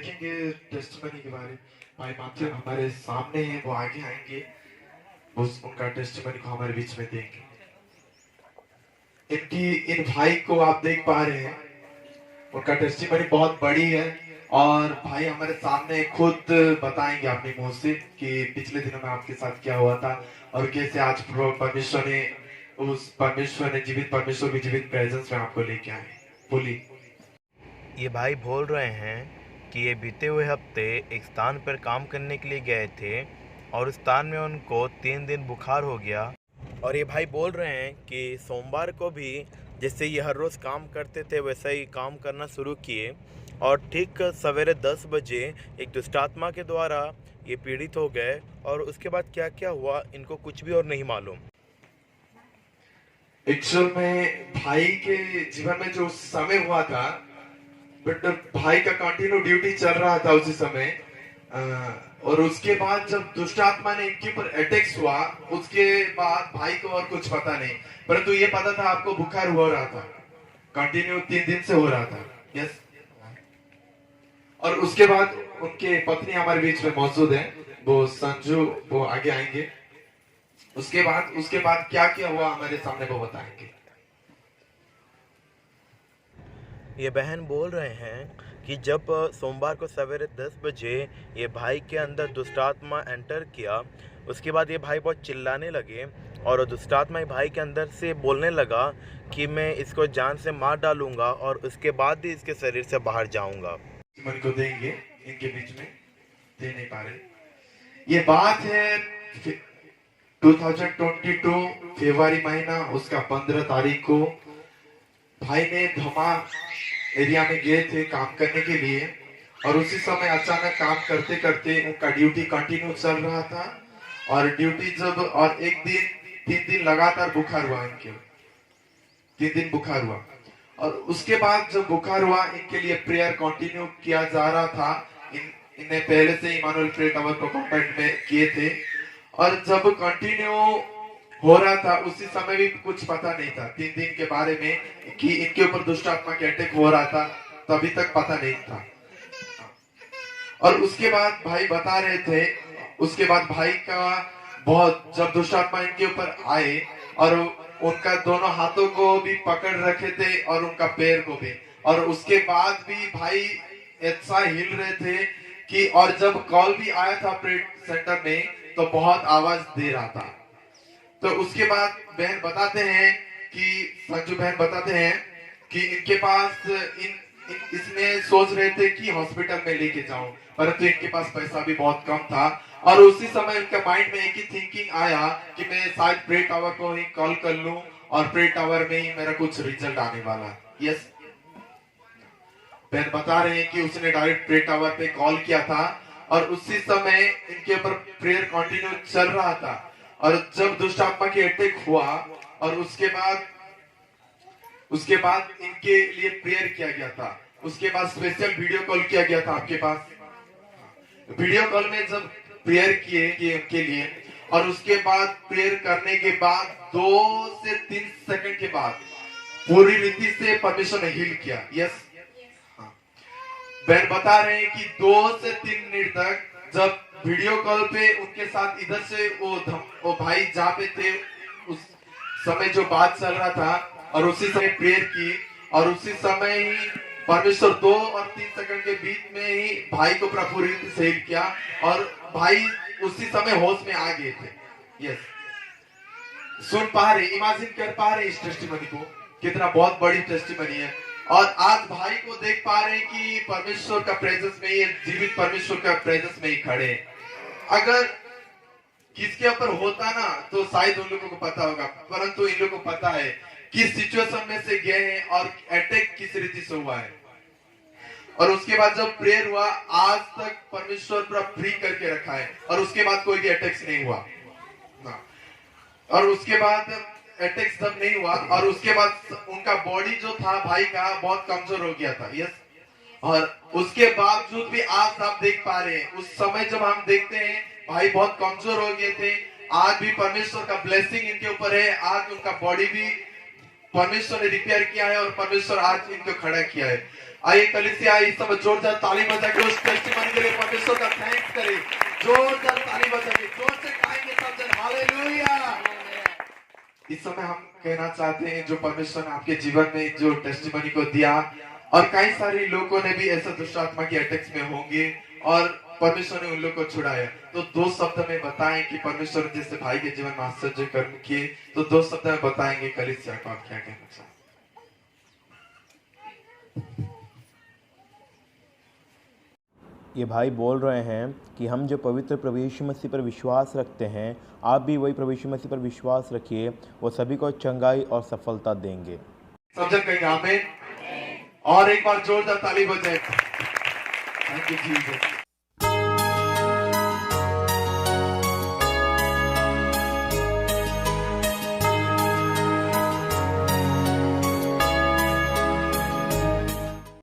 देखेंगे टेस्टिमनी के बारे में। भाई माथुर हमारे सामने हैं, वो आगे आएंगे, उनका टेस्टिमनी को हमारे बीच में देंगे। इन भाई को आप देख पा रहे हैं, उनका टेस्टिमनी बहुत बड़ी है और भाई हमारे सामने खुद बताएंगे अपने मुंह से कि पिछले दिनों में आपके साथ क्या हुआ था और कैसे आज परमेश्वर ने जीवित परमेश्वर की जीवित प्रेजेंस में आपको लेके आए। बोलिए। ये भाई बोल रहे हैं कि ये बीते हुए हफ्ते एक स्थान पर काम करने के लिए गए थे और उस स्थान में उनको 3 दिन बुखार हो गया। और ये भाई बोल रहे हैं कि सोमवार को भी जैसे ये हर रोज़ काम करते थे वैसा ही काम करना शुरू किए और ठीक सवेरे 10 बजे एक दुष्टात्मा के द्वारा ये पीड़ित हो गए और उसके बाद क्या क्या हुआ इनको कुछ भी और नहीं मालूम। एक्चुअल में भाई के जीवन में जो समय हुआ था, बट भाई का कंटिन्यू ड्यूटी चल रहा था उसी समय, और उसके बाद जब दुष्ट आत्मा ने इनके ऊपर अटैक्स हुआ, उसके बाद भाई को और कुछ पता नहीं, परंतु ये पता था आपको बुखार हो रहा था, कंटिन्यू 3 दिन से हो रहा था। यस। और उसके बाद उनके पत्नी हमारे बीच में मौजूद है, वो संजू, वो आगे आएंगे। उसके बाद क्या क्या हुआ हमारे सामने वो बताएंगे। ये बहन बोल रहे हैं कि जब सोमवार को सवेरे 10 बजे ये भाई के अंदर दुष्टात्मा एंटर किया, उसके बाद ये भाई बहुत चिल्लाने लगे और दुष्टात्मा ये भाई के अंदर से बोलने लगा कि मैं इसको जान से मार डालूंगा और उसके बाद ही इसके शरीर से बाहर जाऊंगा। मन को देंगे, इनके बीच में दे नहीं पा रहे। ये बात है 2022 फरवरी महीना, उसका 15 तारीख को भाई ने धमा एरिया में गए थे काम करने के लिए और उसी समय अचानक काम करते करते उनका ड्यूटी कंटिन्यू चल रहा था और ड्यूटी जब और एक दिन 3 दिन लगातार बुखार हुआ इनके, 3 दिन बुखार हुआ और उसके बाद जब बुखार हुआ इनके लिए प्रेयर कंटिन्यू किया जा रहा था। इन्हें पहले से इमानुएल प्रेयर टावर को कांटेक्ट में किए थे और जब कंटिन्यू हो रहा था उसी समय भी कुछ पता नहीं था 3 दिन के बारे में कि इनके ऊपर दुष्ट आत्मा के अटैक हो रहा था, तभी तक पता नहीं था। और उसके बाद भाई बता रहे थे, उसके बाद भाई का बहुत जब दुष्ट आत्मा इनके ऊपर आए और उनका दोनों हाथों को भी पकड़ रखे थे और उनका पैर को भी, और उसके बाद भी भाई ऐसा हिल रहे थे कि, और जब कॉल भी आया था प्रेयर सेंटर में तो बहुत आवाज दे रहा था। तो उसके बाद बहन बताते हैं कि संजू बहन बताते हैं कि इनके पास इसने सोच रहे थे कि हॉस्पिटल में लेके जाऊं, परंतु इनके पास पैसा भी बहुत कम था और उसी समय इनके माइंड में एक ही थिंकिंग आया कि मैं शायद प्रेयर टावर को ही कॉल कर लूं और प्रेयर टावर में ही मेरा कुछ रिजल्ट आने वाला है। यस, बहन बता रहे हैं कि उसने डायरेक्ट प्रेयर टावर पे कॉल किया था और उसी समय इनके ऊपर प्रेयर कंटिन्यू चल रहा था और जब दुष्ट आत्मा की अटैक हुआ और उसके बाद इनके लिए प्रेयर किया गया था, उसके बाद स्पेशल वीडियो कॉल किया गया था आपके पास। वीडियो कॉल में जब प्रेयर किए उनके लिए और उसके बाद प्रेयर करने के बाद 2 से 3 सेकंड के बाद पूरी रीति से परमेश्वर ने हील किया। यस, बहन बता रहे हैं कि 2 से 3 मिनट तक जब वीडियो कॉल पे उनके साथ इधर से वो भाई जहाँ पे थे उस समय जो बात चल रहा था और उसी समय प्रेयर की और उसी समय ही परमेश्वर 2 और 3 सेकंड के बीच में ही भाई को पूरी रीति से हील किया और भाई उसी समय होश में आ गए थे। यस, सुन पा रहे, इमेजिन कर पा रहे इस टेस्टिमनी को, कितना बहुत बड़ी टेस्टिमनी है और आज भाई को देख पा रहे हैं कि परमेश्वर का प्रेजेंस में ही, जीवित परमेश्वर का प्रेजेंस में ही खड़े हैं। अगर किसके ऊपर होता ना तो शायद उन लोगों को पता होगा, परंतु इन लोगों को पता है किस सिचुएशन में से गए हैं और अटैक किस रीति से हुआ है और उसके बाद जब प्रेयर हुआ आज तक परमेश्वर पूरा फ्री करके रखा है और उसके बाद कोई भी अटैक्स नहीं हुआ ना। और उसके बाद अटैक्स जब नहीं हुआ और उसके बाद उनका बॉडी जो था भाई का बहुत कमजोर हो गया था। यस, और उसके बावजूद भी आज आप देख पा रहे हैं, उस समय जब हम देखते हैं भाई बहुत कमजोर हो गए थे, आज भी परमेश्वर का ब्लेसिंग इनके ऊपर है, आज उनका बॉडी भी परमेश्वर ने रिपेयर किया है और परमेश्वर आज इनको खड़ा किया है। आइए कलीसिया इस समय जोरदार ताली बजा के उस टेस्टिमनी के लिए परमेश्वर का थैंक्स करें। जोरदार ताली बजा के जोर से गाएंगे सब जन हालेलुया। इस समय हम कहना चाहते हैं जो परमेश्वर ने आपके जीवन में जो टेस्टिमनी को दिया, और कई सारे लोगों ने भी ऐसा दुष्ट आत्मा के अटैक्स में होंगे और परमेश्वर ने उन लोग को छुड़ाया, तो 2 शब्द में बताएं कि परमेश्वर जैसे भाई के जीवन में आश्चर्य कर्म किए, तो 2 शब्द में बताएंगे कलीसिया को आप क्या कहना चाहते हैं। ये भाई बोल रहे हैं कि हम जो पवित्र प्रभु यीशु मसीह पर विश्वास रखते हैं, आप भी वही प्रभु यीशु मसीह पर विश्वास रखिए, वो सभी को चंगाई और सफलता देंगे। सब जन कहेंगे आमीन। और एक बार जोरदार ताली बजाए। Thank you Jesus.